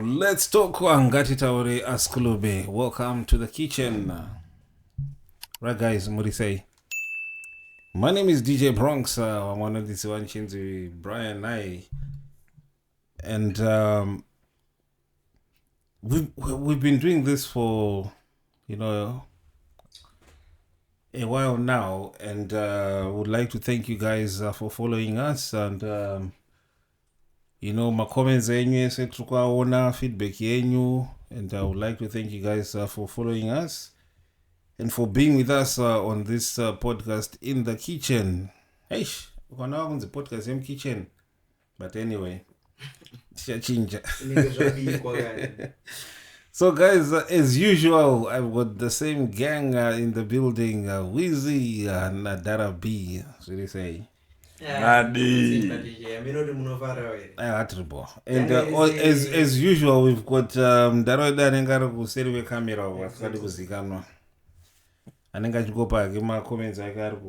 Let's talk Angati Taure Askulube. Welcome to the kitchen. Right, guys, what do you say? My name is DJ Bronx. I'm one of these one with Brian and we've been doing this for a while now, and would like to thank you guys for following us and. My comments yenyu feedback yenyu, and I would like to thank you guys for following us and for being with us on this podcast in the kitchen. Hey, we're now on the podcast in kitchen, but anyway, change. So guys, as usual, I've got the same gang in the building, Wheezy and Dara B. So they say. And as usual, we've got Daroida Nengara Kuseri camera was Kadikuzikano. And then got to go back, give my comments. I got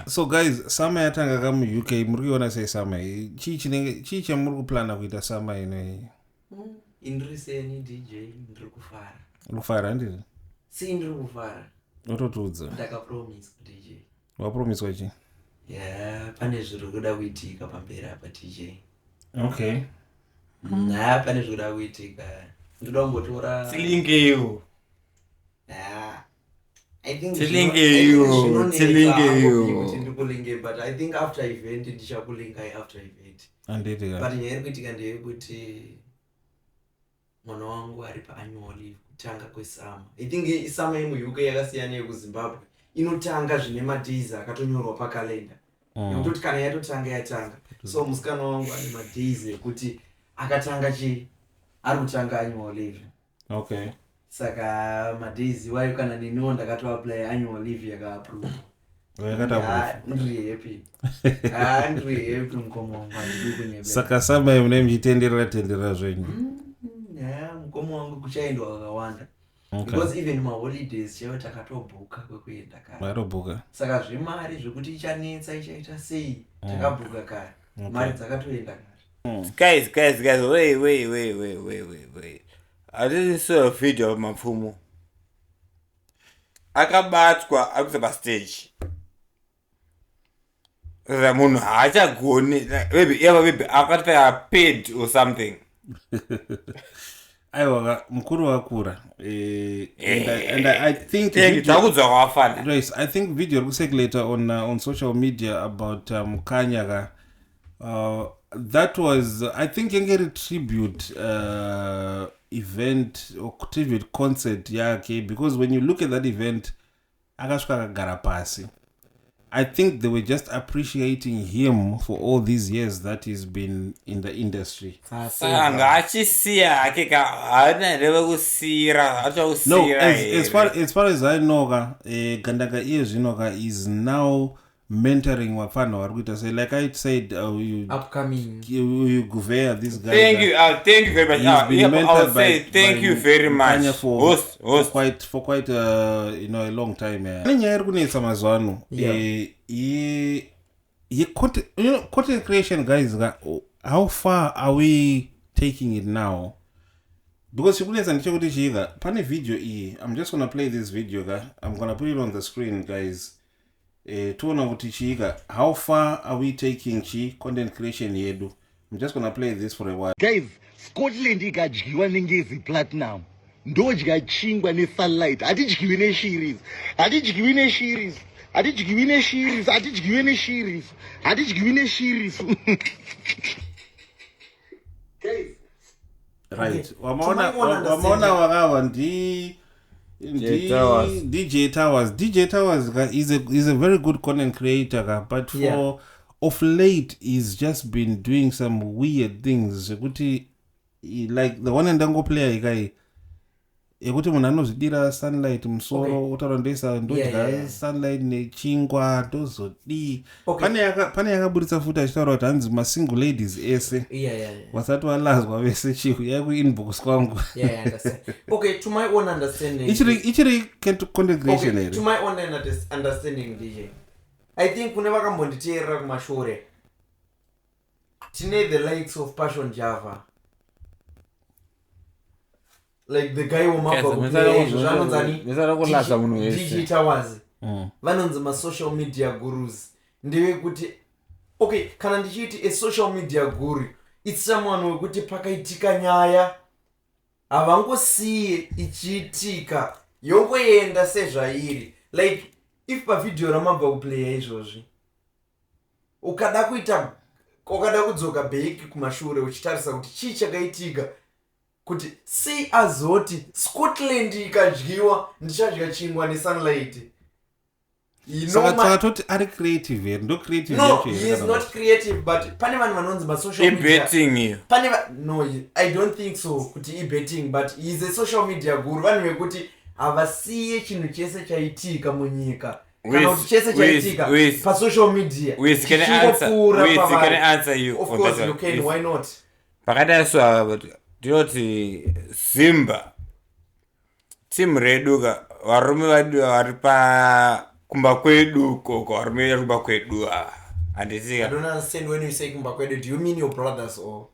So guys, summer yatanga kama UK muriona say summer. Chichi muru plana kuita summer ine. Indriseni DJ ndrukufara. Lufara ndiri? Si ndrukufara. Ototudza. Ndaka promise DJ. Wa promise wachi? Yeah, pane zviri kuda kuitika pamberi apa DJ. Okay. Pane zviri kuda kuitika. Ndoda kungotora Tilingeyo. I think Tilingeyo. But I think after event ndichakulinga after event. Anditi ka. But nyaya kuitika ndeyekuti mwana wangu ari pa-annual leave kutanga kwesama. I think summer mu UK yakasiyana yekuZimbabwe inotanga zvine madays akatonyorwa pakalenda. Yekutoti kana yatotanga. So musikana wangu ane madays ekuti akatanga ari kutanga annual leave. Okay. Saka madays wayo kana niniwo ndakato apply annual leave yaka-approve. Ndiri happy. Ndiri happy mkomo wangu ndikunyebera. Saka summer mune mchitendera zvenyu. Mkomo wangu kuchaendwa wakawanda. Because even my holidays chaiwo takatobhuka kwekuenda kare. Marobhuka. Saka zvemari zvekuti ichanetsa ichaita sei takabhuka kare. Mari dzakatoenda kare. Guys, wait. I didn't see a video of Mafirimu. Akabatwa akusa stage. Munhu haachagoni. Maybe akataya paid or something. Aiwa mkuru wakura and I think I think video later on social media about Kanyaga that was I think a tribute event or tribute concert yake, because when you look at that event akashuka garapasi. I think they were just appreciating him for all these years that he's been in the industry. No, as far as I know, Gandaga is now mentoring Wafano Arguta. Say, like I said, upcoming you Gouveia, this guy. Thank you very much. I'll say thank you very much for quite a long time. Content creation, guys. How far are we taking it now? Because pane video I'm just gonna play this video. I'm gonna put it on the screen, guys. How far are we taking content creation yedu? I'm just gonna play this for a while. Guys, Scotland ikadyiwa nengezi platinum. Ndodya chingwa ne-sunlight. Atidyiwi ne-series. Guys. Right. Wamaona wakawa DJ Towers. DJ Towers is a very good content creator, but of late he's just been doing some weird things. Like the one and dango player guy. Ekuti munhu anozvidira sunlight musoro utarondesa ndodya sunlight nechingwa ndozodi. Pane yakaburitsa futa achitaura kuti hanzi masingle ladies ese wasati walazwa vese chiuya kuinbox kwangu. Okay, to my own understanding. Ichiri content creation here. To my own understanding, DJ. I think kune vakambonditeerera kumashure tine the likes of Passion Java, like the guy womabva DJ Towers vanonzi ma-social media gurus. Ndevekuti okay, kana ndichiti a social media guru, it's someone wekuti pakaitika nyaya havangosiye ichiitika yongoenda sezvairi. Like if pavidhio ramabva kuplaya izvozvi ukada kudzoka bheki kumashure uchitarisa kuti chii chakaitika, kuti sei azoti Scotland ikadyiwa ndichadya chingwa nesunlight. Saka toti ari creative here, ndo creative. No, he is not creative, but pane vanhu vanonzi ma-social media. Betting. No, I don't think so kuti betting, but he is a social media guru. Vanhu vekuti havasiye chinhu chese chaitika munyika. Kana kuti chese chaitika pa social media. Can I answer you? Of course you can, why not? Pakadaiswa ndinoti Simba team reduka varume vari pa kumba kwedu koko varume vari kumba kwedu handisika. I don't understand when you say kumba kwedu, do you mean your brothers or?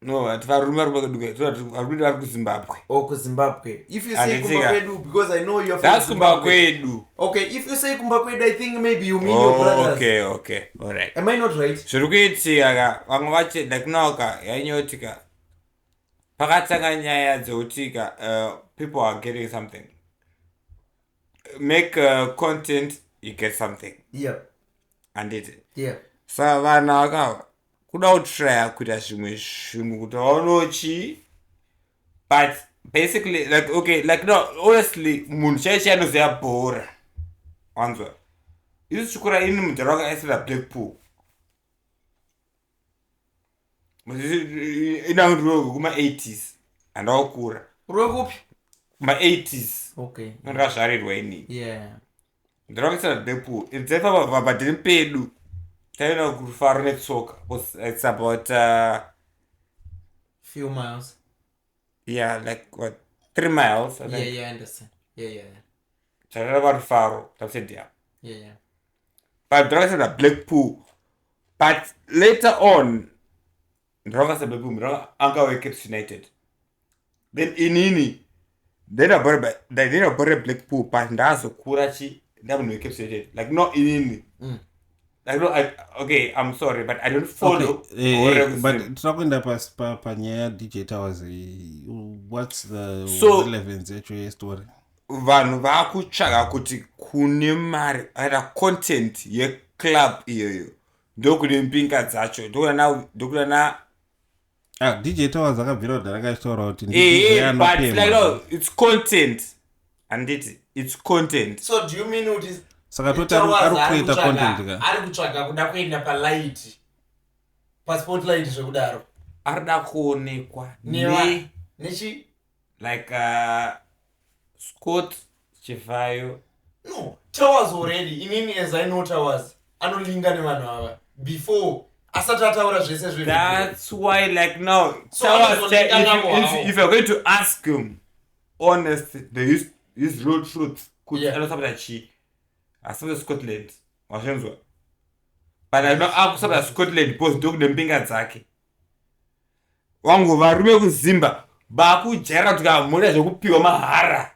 No, varume vari kumba kwedu varume vari kuZimbabwe. Oh, kuZimbabwe. If you say kumba kwedu, because I know you're from that's kumba kwedu. Okay, if you say kumba kwedu, I think maybe you mean your brothers. Okay, alright. Am I not right? Zviri kuitika vamwe vache like nauka yainyotika pakatanga nyaya dzekutika people are getting something. Make content, you get something. Yeah. And it. Yeah. So vanhu vakava kuda kutrya kuita zvimwe zvinhu kuti vaonochi, but basically like okay, like no, honestly munhu chaichi anoziva bhora wanzwa isi chikura ini mudhara wakaisira Blackpool inangurwego kuma-80s andakukura urwekupi kuma-80s. okay, ndakazvarirwa ini. yeah, mudhara wakaisira Blackpool idzaifa pabhadhiri pedu taina kurufaro netsoka. It's about few miles. yeah, like what, 3 miles I think. Yeah, I understand. Yeah. Chakava rufaro takusaid yeah. Yeah. But ndakasenda Blackpool, but later on ndakasenda Blackpool anga Cape United, then inini ndabore Blackpool but ndazokura chi ndamunhu Cape United like no inini like no okay, I'm sorry but I don't follow. But tinokuenda panyaya DJ Towers, what's the relevance yacho story? Vanhu vakutsvaga kuti kune mari aita content yeclub iyoyo ndokune mpinga dzacho ndokuda na DJ Towers akabvira kudhara akachitaura kuti but like no, it's content anditi it's content. So do you mean what is saka toti ari kuita content ka ari kutsvaga kuda kuenda palight paspotlight zvekudaro arida kuonekwa nechi like Scott Chivayo. No, Towers already inini as I know Towers anolinga nevanhu ava before asati ataura zvese zve. That's why like now so Towers if you're going to ask him honestly his real truth could anosabata chi asabata Scotland wazvinzwa, but I know akusabata Scotland because ndokune mpinga dzake wangu varume kuzimba bakujera kuti kamhura zvekupiwa mahara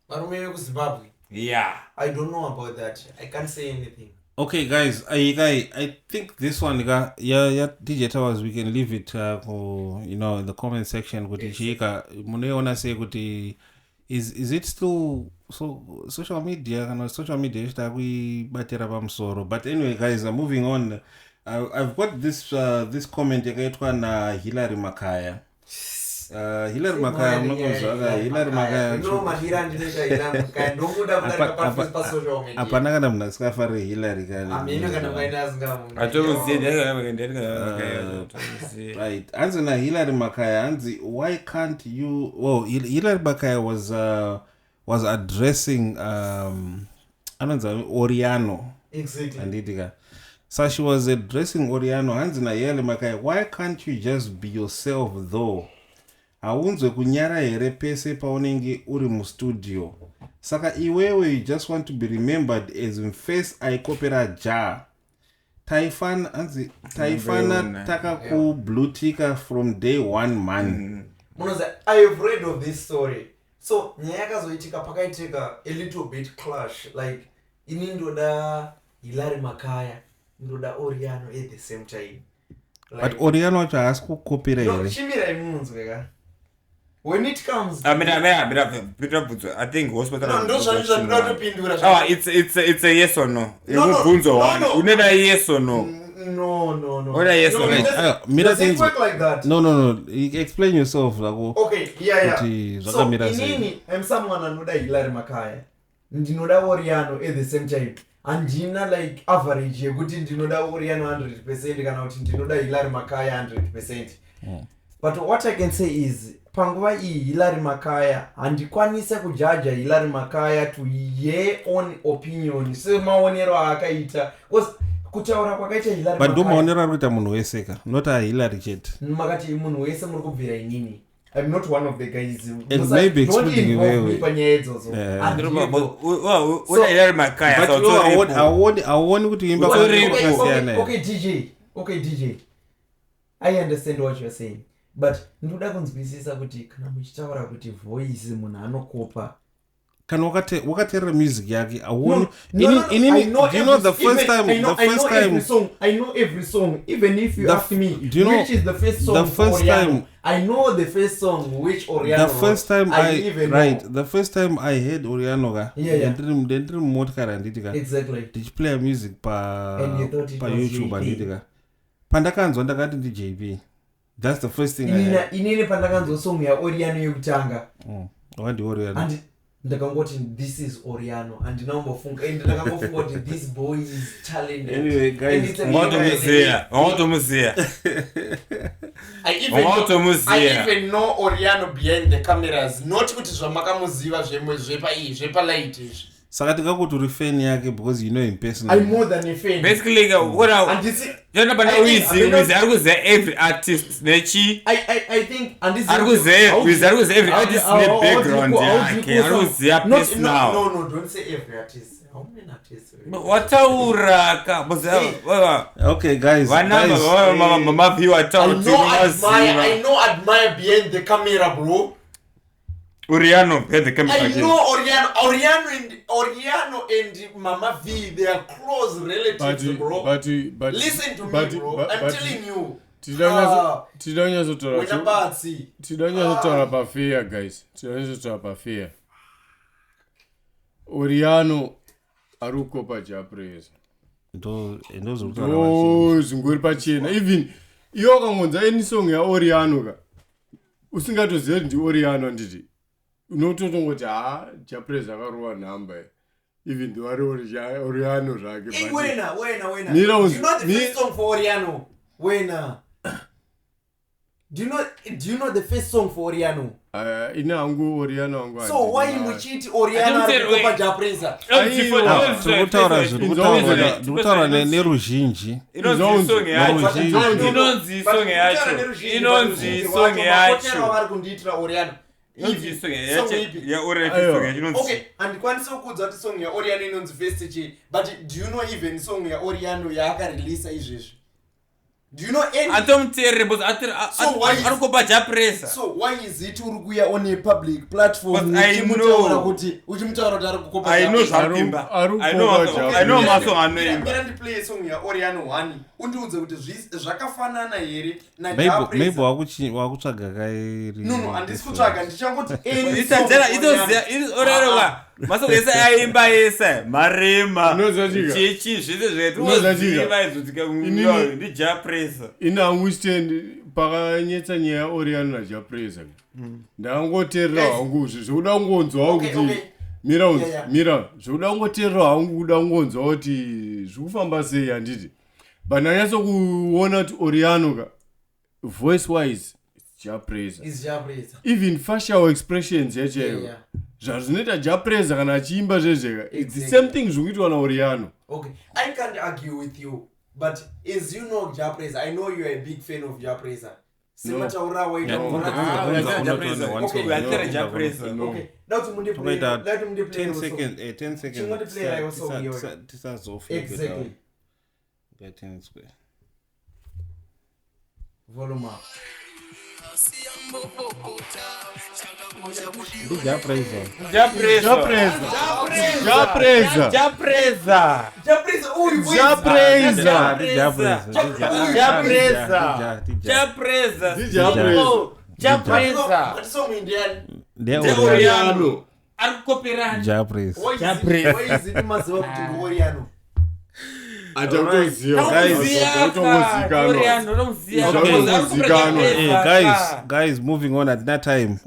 varume vekuZimbabwe. Yeah, I don't know about that. I can't say anything. Okay guys, I think this one yeah DJ Towers, we can leave it in the comment section kuti chika munoona sei kuti is it still so social media kana social media ishita kuibatira pamusoro. But anyway guys, moving on, I've got this comment yakaitwa na Hilary Makaya. Hilary Makaya unokonzwa Hilary Makaya no mahira ndinoita Hilary Makaya ndomuda kudarika pa social media. Hapana kana munhu asikafari Hilary kana amino kana maina asingamunhu right. Anzi na Hilary Makaya anzi why can't you Hilary Makaya was addressing anonza Oriano. Exactly. Anditika. So she was addressing Oriano. Hanzi na Hilary Makaya, why can't you just be yourself though? haunzwe kunyara here pese paunenge uri mustudio. Saka iwewe you just want to be remembered as face aikopera ja. Taifana taka ku blue ticker from day one man. I have read of this story. So nyaya zoitika pakaitika a little bit clash, like inindoda Hilary Makaya, indoda Oriano at the same time. Like, but Oriano wacho has ku copyright. No, chimira imunzwe. When it comes I think hospital. No, it's a yes or no. No. Yes or no. No. What yes or no? Does it work like that? No. Explain yourself. Okay, yeah. So, inini, I'm someone anoda Hilary Makaya. Ndinoda Oriano at the same time. Andina like average yekuti ndinoda Oriano 100% kana kuti ndinoda Hilary Makaya 100%. But what I can say is panguva iyi Hilary Makaya handikwanise kujaja Hilary Makaya to ye own opinion semaonero akaita because kutaura kwakaita Hilary Makaya but maonero arikuita munhu wese ka not a Hilary chete makati munhu wese muri kubvira inini. I'm not one of the guys and maybe excluding you panyaya idzodzo. Hilary Makaya but I want kuti imba okay DJ I understand what you're saying. But ndoda kunzwisisa kuti kana muchitaura kuti voice munhu anokopa kana wakateerera music yake I know the first time I know every song even if you ask me which is the first song I know the first song which Oriano the first time I heard Oriano ndiri motikari anditika ndichiplaya music pa YouTube anditika pandakanzwa ndakati ndi JP. That's the first thing inini pandakanzwa song ya Oriano yekutanga wandi Oriano and ndakangoti this is Oriano and ndinambofunga kuti this boy is talented. Anyway guys, I even know Oriano behind the cameras, not kuti zvamakamuziva zvepa light izvi. Saka tikakuti fan yake because you know him personally. I'm more than a fan. Basically what every artist nechi I think and this every artist background yake now. No, don't say every artist. How many artists? Watauraka okay guys, I know admire behind the camera, bro. Oriano had the camera. I know Oriano and Mama V, they are close relatives, bro. But listen to me, bro. I'm telling you. Tidonyazotaura pafear, guys. Tidonyazotaura pafear. Oriano arukopa japresa. Zvingori pachena. Even iyo kangonza any song ya Oriano ka. Usingatoziva ndi Oriano nditi. Unototongoti japresa akaruwa nhamba. Even though Oriano zvake. Hey, wena. You know the first song for Oriano? Wena. Do you know the first song for Oriano? Ina angu Oriano angu. So why muchiti Oriano arikupa japresa? Ndikutaura neruzhinji. Inonzi song yacho. Vari kundiitira Oriano. Okay, and kwanisa kudza kuti song ya Oriano inonzi first chi, but do you know even song ya Oriano yaakareleasa izvezvi? Do you know any? So why is it urikuya on a public platform? I know maso anoimba. Play song ya Oriano 1. Undiudze kuti zvakafanana here na maybe wakutsvaga kairi. No, handisi kutsvaga ndichangoti Oriano maso ese aimba ese marema chechi zvese zvetu unoziva izvotika ndi japresa ina understand pakanyetsa nyaya Oriano na japresa ndangoteerera hangu zvokuda kungonzwa kuti mira zvokuda kungoteerera hangu kuda kungonzwa kuti zvikufamba sei handiti but ndanyatso kuona kuti Oriano ka voice wise japresa even facial expressions yacho zvazvinoita japresa kana achiimba zvezveka it's the same thing zvikuitwa na Oriano. Okay, I can't argue with you, but as you know japresa, I know you are a big fan of japresa. Simataura waita. Okay, we are there Japanese. Okay. That's mundi play. Let him play 10 seconds. 10 seconds. Exactly. Getting square. Volume up. Japresa. Guys, moving on at that time.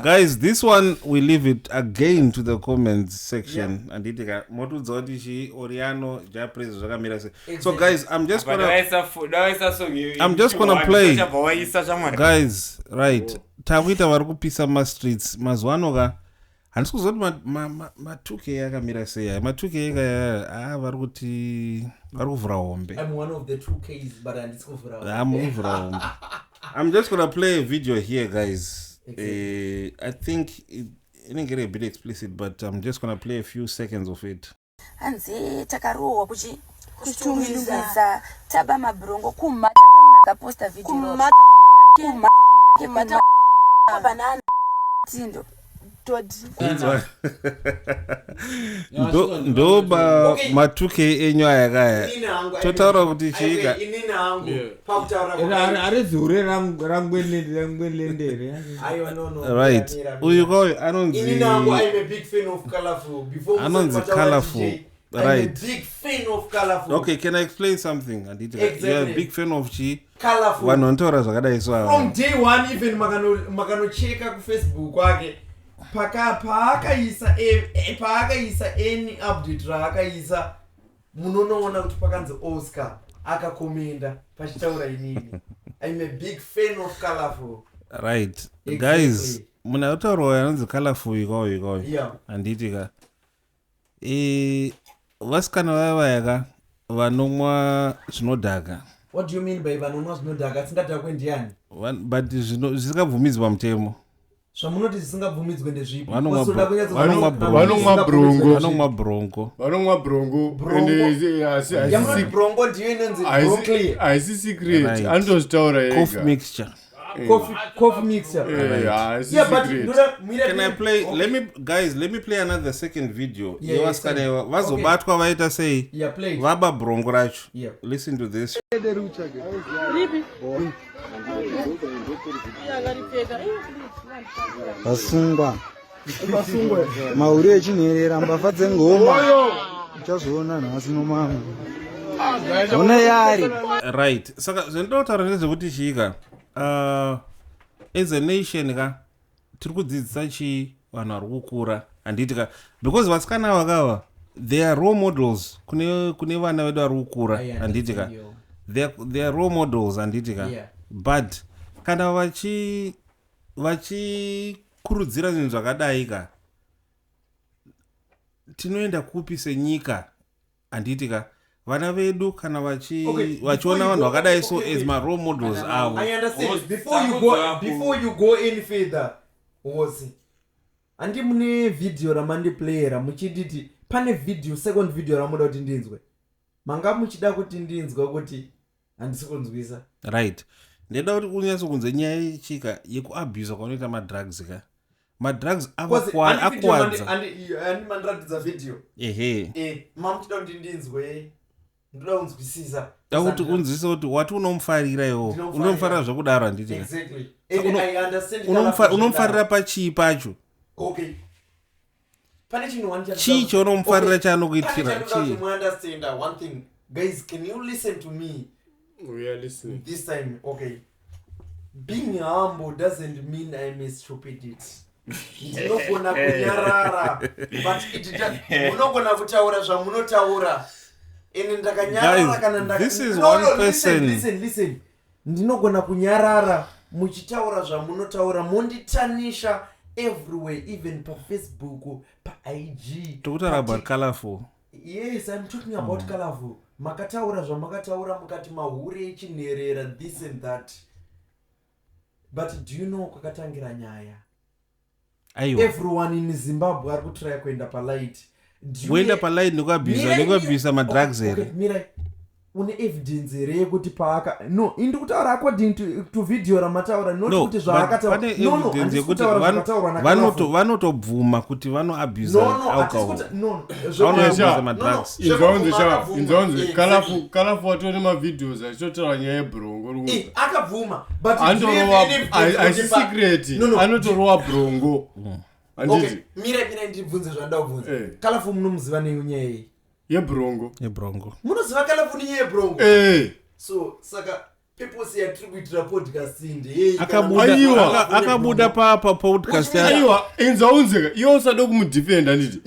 Guys, this one we leave it again to the comments section. And so guys, I'm just gonna play. Guys, right. Tawita varikupisa ma streets mazwanoga. Handisi kuzoti Ma2k yakamira sei. Ma2k varikuti varikuvhura hombe. I'm one of the 2Ks, but handisi kuvhura hombe. I'm just gonna play a video here, guys. I think it didn't get a bit explicit, but I'm just gonna play a few seconds of it. Anzi takarowa kuchitumiriza taba mabrongo kumata akaposta video kumata banana tindo ndoba Ma2k enyu ayakaya totaura kuti chika right uyu kwayo anonzi colorful. Right. I'm a big fan of colorful. Okay, can I explain something? Exactly. You're a big fan of colorful. From day one, even maganocheka ku Facebook wake. Paakaisa any update raakaisa munonoona kuti pakanzi Oscar akakomenda pachitaura inini. I'm a big fan of colorful. Right. Exactly. Guys, munautauro yanonzi colorful iko. Yeah. Anditika. Vasikana vayaka vanomwa zvinodhaka. What do you mean by vanomwa zvinodhaka? Tsingadhakwe ndiani? But zvisingabvumidzwi pamutemo. Zvamunoti zvisingabvumidzwe ndezvipi? Vanomwa brongo. Yamunoti brongo ndiyo inonzi broccoli. Haisi secret. Andozvitaura ega. Coffee mixture. Coffee mixture. Yeah, but can I play? Let me play another second video. Vazobatwa vaita sei? Yeah, play. Vaba brongo racho. Yeah. Listen to this. Basungwa mauri echinherera mbavha dzengoma uchazoona nhasi nomama una yari right. Saka zvinoda kutaura ndezvekuti chika as a nation tiri kudzidzisa chi vanhu vari kukura handitika because vasikana vakava they are role models kune vana vedu vari kukura handitika they are role models handitika but kana vachikurudzira zvinhu zvakadaika tinoenda kupi senyika handitika vana vedu kana vachiona vanhu vakadai so as my role models avo. I understand. Before you go any further handi mune video ramandiplayera muchiditi pane video second video ramuda kuti ndinzwe manga muchida kuti ndinzwe kuti handisi kunzwisa right. Ndeda kuti unyatso kunze nyaya yechika yekuabuse kwanoita madrugs madrugs akuwadza mandiratidza video mamuchida kuti ndinzwe ndoda kunzwisisa kuti unzwisise kuti wati unomufarira iwo unomufarira zvakudaro handiti exactly. unomufarira pachii pacho okay pane chinhu chii chaunomufarira chaanokuitira chii understand one thing guys, can you listen to me? We are listening this time. Okay, being humble doesn't mean I'm a stupid. Ndinogona kunyarara but munogona kutaura zvamunotaura ene ndakanyarara kana this is one person. Listen ndinogona kunyarara muchitaura zvamunotaura monditanisha everywhere, even pa Facebook, pa IG. Talking about colorful. Yes, I'm talking about colorful. makataura zvamakataura mukati mahure echinherera this and that, but do you know kwakatangira nyaya? Everyone in Zimbabwe ari kutry kuenda palight. Kuenda palight nekubvisa madrugs here. Mirai, une evidence here yekuti paaka no indi kutaura according to video ramataura not kuti zvaakataura. Pane evidence yekuti vanotobvuma kuti vanoabuse alcohol. Vanoabuse madrugs. Inzonzi kalafu watone mavideos achitotaura nyaya yebrongo. Akabvuma but haisi secret anotorova brongo. Okay, mira ndibvunze zvanda kubvunza. Kalafu munomuziva nenyaya yebrongo. Munoziva kalafu nenyaya yebrongo? So saka people say attribute podcast inde akabuda pa podcast aiwa inzaunzeka iyo usade kumudefenda nditi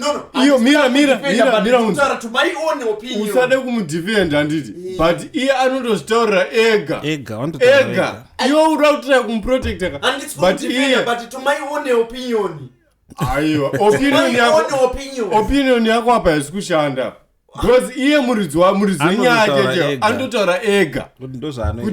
iyo mira unzara to my own opinion usade kumudefenda nditi but iye anondozitaurira ega iyo uri kutry kumprotecta but to my own opinion. Aiwa opinion yako apa haisi kushanda because iye muridzi wenyaya chete andotaura ega kuti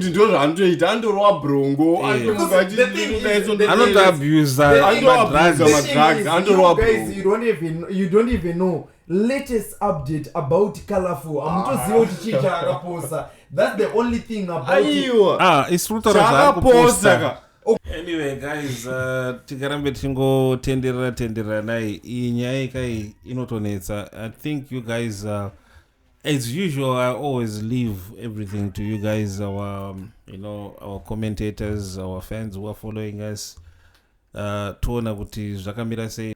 ndozvaanotoita andorova brongo anotoabuse madrugs andorova brongo. You don't even know latest update about Kalafu. Amutoziva kuti chii chaakaposa. That's the only thing about it. It's kutaura zvaakuposta. Anyway guys, tikarambe tichingotenderera nai iyi nyaya kai inotonetsa. I think you guys as usual I always leave everything to you guys, our our commentators, our fans who are following us. Toona kuti zvakamira sei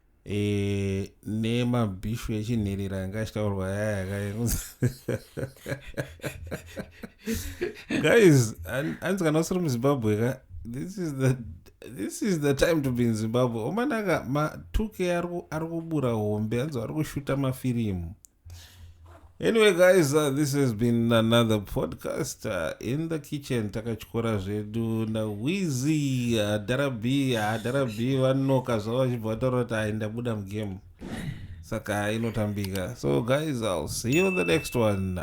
nemabhishu echinherera anga achitaurwa yaya guys, hanzi kana usiri muZimbabwe ka this is the time to be in Zimbabwe. Omanaka Ma2k ari kubura hombe, hanzi ari kushuta mafirimu. Anyway guys, this has been another podcast in the kitchen. Takachikora zvedu na Wheezy Darabi vanoka zvavo vachibva vataura kuti aenda buda mugame saka inotambika. So guys, I'll see you on the next one.